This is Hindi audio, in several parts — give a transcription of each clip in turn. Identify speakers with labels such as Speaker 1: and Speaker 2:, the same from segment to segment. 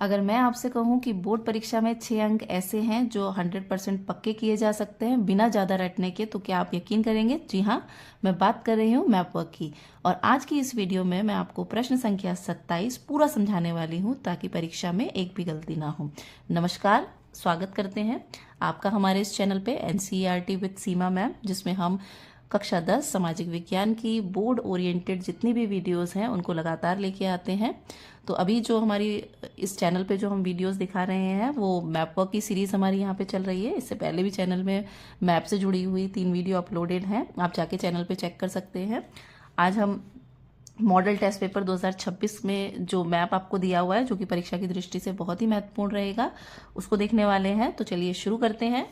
Speaker 1: अगर मैं आपसे कहूं कि बोर्ड परीक्षा में 6 अंक ऐसे हैं जो 100% पक्के किए जा सकते हैं बिना ज़्यादा रटने के, तो क्या आप यकीन करेंगे? जी हाँ, मैं बात कर रही हूँ मैप वर्क की। और आज की इस वीडियो में मैं आपको प्रश्न संख्या 27 पूरा समझाने वाली हूँ ताकि परीक्षा में एक भी गलती ना हो। नमस्कार, स्वागत करते हैं आपका हमारे इस चैनल पे NCERT विद सीमा मैम, जिसमें हम कक्षा 10 सामाजिक विज्ञान की बोर्ड ओरिएंटेड जितनी भी वीडियोस हैं उनको लगातार लेके आते हैं। तो अभी जो हमारी इस चैनल पे जो हम वीडियोस दिखा रहे हैं वो मैप वर्क की सीरीज़ हमारी यहाँ पे चल रही है। इससे पहले भी चैनल में मैप से जुड़ी हुई 3 वीडियो अपलोडेड हैं, आप जाके चैनल पे चेक कर सकते हैं। आज हम मॉडल टेस्ट पेपर 2026 में जो मैप आपको दिया हुआ है, जो कि परीक्षा की दृष्टि से बहुत ही महत्वपूर्ण रहेगा, उसको देखने वाले हैं। तो चलिए शुरू करते हैं।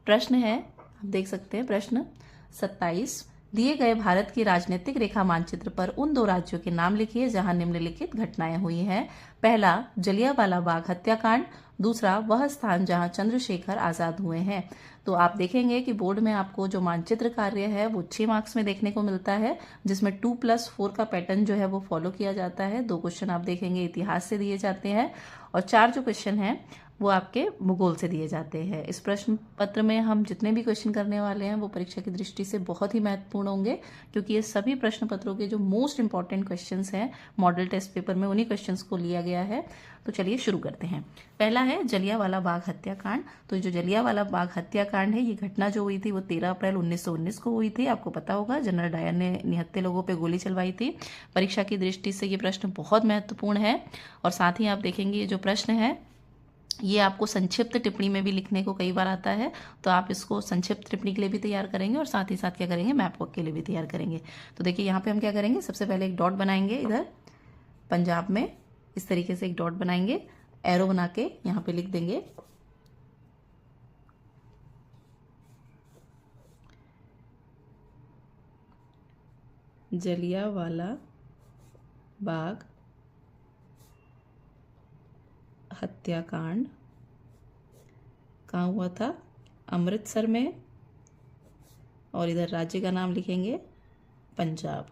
Speaker 1: प्रश्न है, आप देख सकते हैं प्रश्न 27, दिए गए भारत की राजनीतिक रेखा मानचित्र पर उन 2 राज्यों के नाम लिखिए जहां निम्नलिखित घटनाएं हुई हैं। पहला, जलियांवाला बाग हत्याकांड। दूसरा, वह स्थान जहां चंद्रशेखर आजाद हुए हैं। तो आप देखेंगे कि बोर्ड में आपको जो मानचित्र कार्य है वो 6 मार्क्स में देखने को मिलता है, जिसमें 2+4 का पैटर्न जो है वो फॉलो किया जाता है। 2 क्वेश्चन आप देखेंगे इतिहास से दिए जाते हैं और 4 जो क्वेश्चन हैं वो आपके भूगोल से दिए जाते हैं। इस प्रश्न पत्र में हम जितने भी क्वेश्चन करने वाले हैं वो परीक्षा की दृष्टि से बहुत ही महत्वपूर्ण होंगे, क्योंकि ये सभी प्रश्न पत्रों के जो मोस्ट इंपॉर्टेंट क्वेश्चंस हैं मॉडल टेस्ट पेपर में, उन्हीं क्वेश्चंस को लिया गया है। तो चलिए शुरू करते हैं। पहला है जलियांवाला बाग हत्याकांड। तो जो जलियांवाला बाग हत्याकांड है, ये घटना जो हुई थी वो 13 अप्रैल 1919 को हुई थी। आपको पता होगा, जनरल डायर ने निहत्थे लोगों पे गोली चलवाई थी। परीक्षा की दृष्टि से ये प्रश्न बहुत महत्वपूर्ण है। और साथ ही आप देखेंगे ये जो प्रश्न है ये आपको संक्षिप्त टिप्पणी में भी लिखने को कई बार आता है, तो आप इसको संक्षिप्त टिप्पणी के लिए भी तैयार करेंगे और साथ ही साथ क्या करेंगे, मैप वर्क के लिए भी तैयार करेंगे। तो देखिए यहाँ पे हम क्या करेंगे, सबसे पहले एक डॉट बनाएंगे इधर पंजाब में, इस तरीके से एक डॉट बनाएंगे, एरो बना के यहाँ पे लिख देंगे जलियांवाला बाग हत्याकांड कहाँ हुआ था, अमृतसर में, और इधर राज्य का नाम लिखेंगे पंजाब।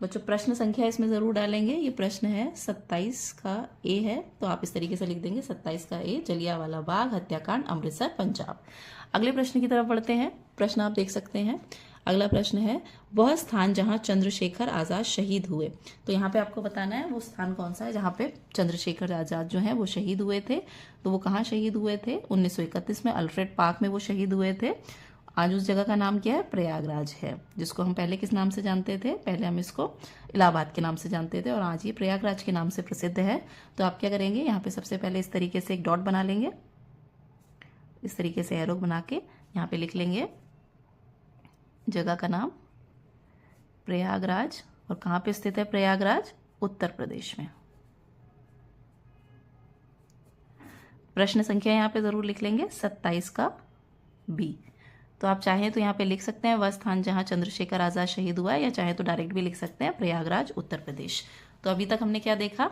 Speaker 1: बच्चों प्रश्न संख्या इसमें ज़रूर डालेंगे। ये प्रश्न है 27 का ए है, तो आप इस तरीके से लिख देंगे 27 का ए, जलियांवाला बाग हत्याकांड अमृतसर पंजाब। अगले प्रश्न की तरफ बढ़ते हैं। प्रश्न आप देख सकते हैं। अगला प्रश्न है, वह स्थान जहां चंद्रशेखर आजाद शहीद हुए। तो यहाँ पे आपको बताना है वो स्थान कौन सा है जहाँ पे चंद्रशेखर आजाद जो है वो शहीद हुए थे। तो वो कहाँ शहीद हुए थे, 1931 में अल्फ्रेड पार्क में वो शहीद हुए थे। आज उस जगह का नाम क्या है, प्रयागराज है, जिसको हम पहले किस नाम से जानते थे, पहले हम इसको इलाहाबाद के नाम से जानते थे और आज ये प्रयागराज के नाम से प्रसिद्ध है। तो आप क्या करेंगे, यहाँ पे सबसे पहले इस तरीके से एक डॉट बना लेंगे, इस तरीके से एरो बना के यहाँ पे लिख लेंगे जगह का नाम प्रयागराज। और कहाँ पे स्थित है प्रयागराज, उत्तर प्रदेश में। प्रश्न संख्या यहाँ पे जरूर लिख लेंगे 27 का बी। तो आप चाहें तो यहाँ पे लिख सकते हैं वह स्थान जहाँ चंद्रशेखर आजाद शहीद हुआ है, या चाहे तो डायरेक्ट भी लिख सकते हैं प्रयागराज उत्तर प्रदेश। तो अभी तक हमने क्या देखा,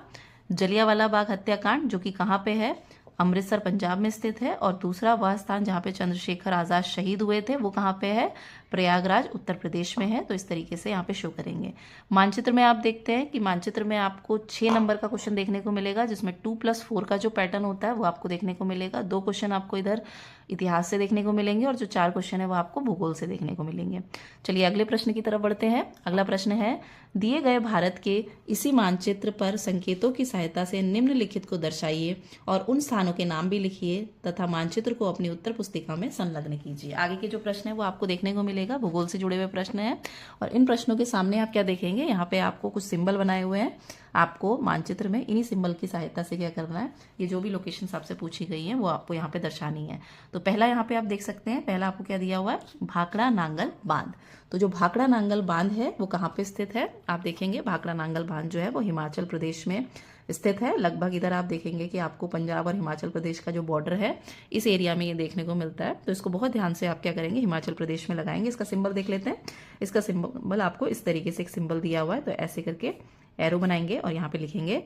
Speaker 1: जलियांवाला बाग हत्याकांड जो कि कहाँ पे है, अमृतसर पंजाब में स्थित है, और दूसरा वह स्थान जहाँ पे चंद्रशेखर आजाद शहीद हुए थे वो कहाँ पे है, प्रयागराज उत्तर प्रदेश में है। तो इस तरीके से यहाँ पे शो करेंगे। मानचित्र में आप देखते हैं कि मानचित्र में आपको 6 नंबर का क्वेश्चन देखने को मिलेगा, जिसमें 2+4 का जो पैटर्न होता है वो आपको देखने को मिलेगा। 2 क्वेश्चन आपको इधर इतिहास से देखने को मिलेंगे और जो 4 क्वेश्चन है वो आपको भूगोल से देखने को मिलेंगे। चलिए अगले प्रश्न की तरफ बढ़ते हैं। अगला प्रश्न है, दिए गए भारत के इसी मानचित्र पर संकेतों की सहायता से निम्नलिखित को दर्शाइए और उन स्थानों के नाम भी लिखिए तथा मानचित्र को अपनी उत्तर पुस्तिका में संलग्न कीजिए। आगे के जो प्रश्न है वो आपको देखने को मिलेगा, भूगोल से जुड़े हुए प्रश्न है। और इन प्रश्नों के सामने आप क्या देखेंगे, यहाँ पे आपको कुछ सिंबल बनाए हुए हैं। आपको मानचित्र में इन्हीं सिंबल की सहायता से क्या करना है, ये जो भी लोकेशन आपसे पूछी गई है वो आपको यहाँ पे दर्शानी है। तो पहला यहाँ पे आप देख सकते हैं, पहला आपको क्या दिया हुआ है, भाखड़ा नांगल बांध। तो जो भाखड़ा नांगल बांध है वो कहाँ पे स्थित है, आप देखेंगे भाखड़ा नांगल बांध जो है वो हिमाचल प्रदेश में स्थित है। लगभग इधर आप देखेंगे कि आपको पंजाब और हिमाचल प्रदेश का जो बॉर्डर है इस एरिया में ये देखने को मिलता है। तो इसको बहुत ध्यान से आप क्या करेंगे, हिमाचल प्रदेश में लगाएंगे। इसका सिंबल देख लेते हैं। इसका सिंबल आपको इस तरीके से एक सिंबल दिया हुआ है, तो ऐसे करके एरो बनाएंगे और यहाँ पे लिखेंगे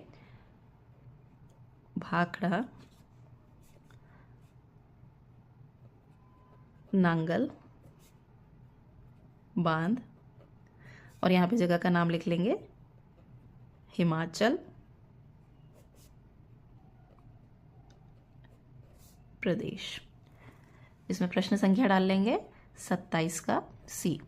Speaker 1: भाखड़ा नांगल बांध, और यहाँ पे जगह का नाम लिख लेंगे हिमाचल प्रदेश। इसमें प्रश्न संख्या डाल लेंगे 27 का सी।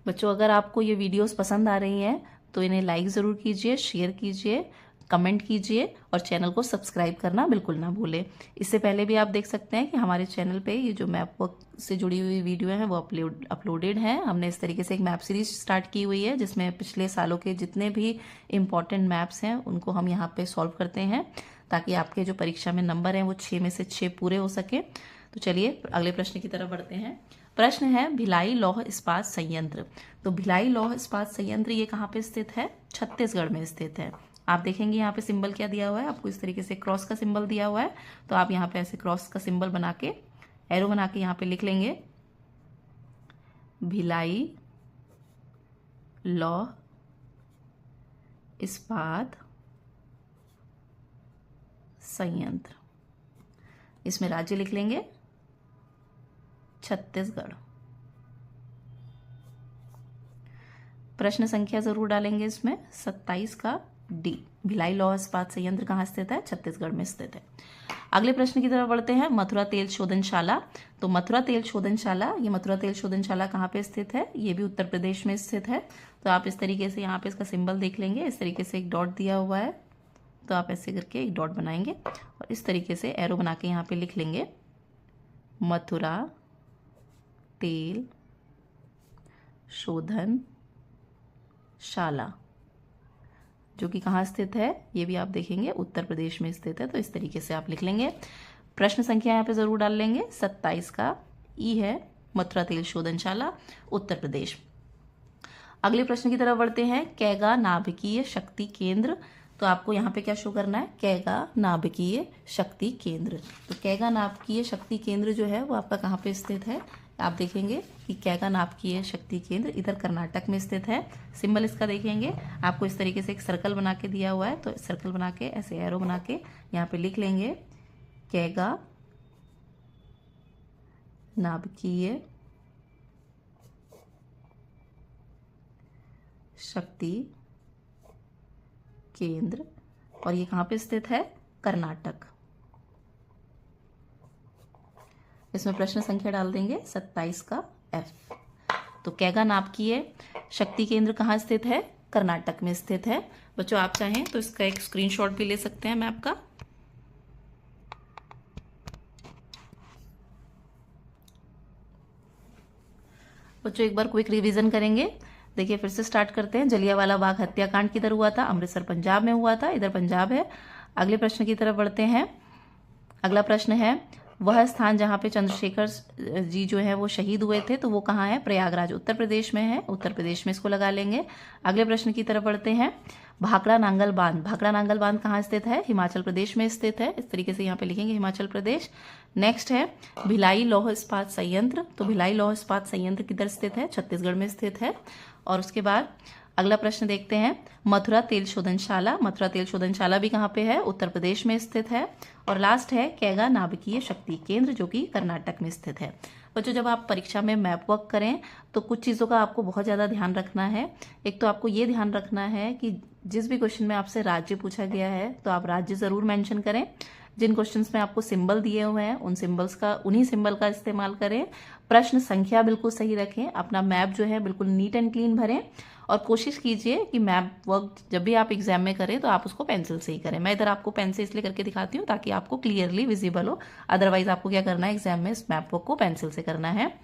Speaker 1: बच्चों अगर आपको ये वीडियोस पसंद आ रही हैं तो इन्हें लाइक ज़रूर कीजिए, शेयर कीजिए, कमेंट कीजिए और चैनल को सब्सक्राइब करना बिल्कुल ना भूलें। इससे पहले भी आप देख सकते हैं कि हमारे चैनल पे ये जो मैप वर्क से जुड़ी हुई वीडियो हैं वो अपलोडेड हैं। हमने इस तरीके से एक मैप सीरीज स्टार्ट की हुई है जिसमें पिछले सालों के जितने भी इम्पॉर्टेंट मैप्स हैं उनको हम यहाँ पे सॉल्व करते हैं ताकि आपके जो परीक्षा में नंबर हैं वो 6 में से 6 पूरे हो सके। तो चलिए अगले प्रश्न की तरफ बढ़ते हैं। प्रश्न है भिलाई लौह इस्पात संयंत्र। तो भिलाई लौह इस्पात संयंत्र ये कहाँ पे स्थित है? छत्तीसगढ़ में स्थित है। आप देखेंगे यहाँ पे सिंबल क्या दिया हुआ है, आपको इस तरीके से क्रॉस का सिंबल दिया हुआ है। तो आप यहाँ पे ऐसे क्रॉस का सिंबल बना के एरो बना के यहाँ पे लिख लेंगे भिलाई लौह इस्पात संयंत्र। इसमें राज्य लिख लेंगे छत्तीसगढ़। प्रश्न संख्या जरूर डालेंगे इसमें 27 का डी। भिलाई लौह इस्पात संयंत्र कहाँ स्थित है? छत्तीसगढ़ में स्थित है। अगले प्रश्न की तरफ बढ़ते हैं। मथुरा तेल शोधनशाला। तो मथुरा तेल शोधनशाला, ये मथुरा तेल शोधनशाला कहाँ पे स्थित है? ये भी उत्तर प्रदेश में स्थित है। तो आप इस तरीके से यहाँ पे इसका सिंबल देख लेंगे, इस तरीके से एक डॉट दिया हुआ है तो आप ऐसे करके एक डॉट बनाएंगे और इस तरीके से एरो बना के यहाँ पे लिख लेंगे मथुरा तेल शोधनशाला, जो कि कहाँ स्थित है? ये भी आप देखेंगे उत्तर प्रदेश में स्थित है। तो इस तरीके से आप लिख लेंगे। प्रश्न संख्या यहाँ पे जरूर डाल लेंगे 27 का ई है, मथुरा तेल शोधनशाला उत्तर प्रदेश। अगले प्रश्न की तरफ बढ़ते हैं। कैगा नाभिकीय शक्ति केंद्र। तो आपको यहाँ पे क्या शो करना है? कैगा नाभिकीय शक्ति केंद्र। तो कैगा नाभिकीय शक्ति केंद्र जो है वो आपका कहाँ पे स्थित है? आप देखेंगे कि कैगा नाभिकीय शक्ति केंद्र इधर कर्नाटक में स्थित है। सिंबल इसका देखेंगे, आपको इस तरीके से एक सर्कल बना के दिया हुआ है। तो सर्कल बना के ऐसे एरो बना के यहाँ पे लिख लेंगे कैगा नाभिकीय शक्ति केंद्र, और ये कहाँ पे स्थित है? कर्नाटक। इसमें प्रश्न संख्या डाल देंगे 27 का एफ। तो कैगा नाभिकीय शक्ति केंद्र कहाँ स्थित है? कर्नाटक में स्थित है। बच्चों आप चाहें तो इसका एक स्क्रीनशॉट भी ले सकते हैं मैप का। बच्चों एक बार क्विक रिवीजन करेंगे। देखिए फिर से स्टार्ट करते हैं। जलियांवाला बाग हत्याकांड किधर हुआ था? अमृतसर पंजाब में हुआ था, इधर पंजाब है। अगले प्रश्न की तरफ बढ़ते हैं। अगला प्रश्न है वह स्थान जहाँ पे चंद्रशेखर जी जो है वो शहीद हुए थे तो वो कहाँ है? प्रयागराज उत्तर प्रदेश में है। उत्तर प्रदेश में इसको लगा लेंगे। अगले प्रश्न की तरफ बढ़ते हैं। भाखड़ा नांगल बांध। भाखड़ा नांगल बांध कहाँ स्थित है? हिमाचल प्रदेश में स्थित है। इस तरीके से यहाँ पे लिखेंगे हिमाचल प्रदेश। नेक्स्ट है भिलाई लौह इस्पात संयंत्र। तो भिलाई लौह इस्पात संयंत्र किधर स्थित है? छत्तीसगढ़ में स्थित है। और उसके बाद अगला प्रश्न देखते हैं। मथुरा तेल शोधनशाला। मथुरा तेल शोधनशाला भी कहाँ पे है? उत्तर प्रदेश में स्थित है। और लास्ट है कैगा नाभिकीय शक्ति केंद्र जो कि कर्नाटक में स्थित है। बच्चों जब आप परीक्षा में मैप वर्क करें तो कुछ चीज़ों का आपको बहुत ज़्यादा ध्यान रखना है। एक तो आपको ये ध्यान रखना है कि जिस भी क्वेश्चन में आपसे राज्य पूछा गया है तो आप राज्य ज़रूर मेंशन करें। जिन क्वेश्चंस में आपको सिंबल दिए हुए हैं उन्हीं सिंबल का इस्तेमाल करें। प्रश्न संख्या बिल्कुल सही रखें। अपना मैप जो है बिल्कुल नीट एंड क्लीन भरें और कोशिश कीजिए कि मैप वर्क जब भी आप एग्जाम में करें तो आप उसको पेंसिल से ही करें। मैं इधर आपको पेन से इसलिए करके दिखाती हूँ ताकि आपको क्लियरली विजिबल हो। अदरवाइज आपको क्या करना है? एग्जाम में इस मैप वर्क को पेंसिल से करना है।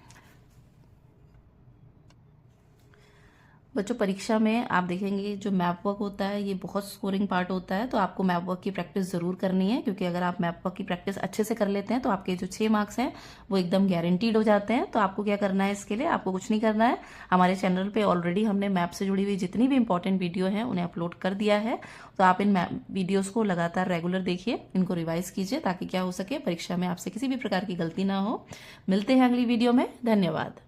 Speaker 1: बच्चों परीक्षा में आप देखेंगे जो मैप वर्क होता है ये बहुत स्कोरिंग पार्ट होता है। तो आपको मैप वर्क की प्रैक्टिस ज़रूर करनी है, क्योंकि अगर आप मैप वर्क की प्रैक्टिस अच्छे से कर लेते हैं तो आपके जो 6 मार्क्स हैं वो एकदम गारंटीड हो जाते हैं। तो आपको क्या करना है? इसके लिए आपको कुछ नहीं करना है। हमारे चैनल पे ऑलरेडी हमने मैप से जुड़ी हुई जितनी भी इंपॉर्टेंट वीडियो हैं उन्हें अपलोड कर दिया है। तो आप इन वीडियोज़ को लगातार रेगुलर देखिए, इनको रिवाइज कीजिए ताकि क्या हो सके परीक्षा में आपसे किसी भी प्रकार की गलती ना हो। मिलते हैं अगली वीडियो में। धन्यवाद।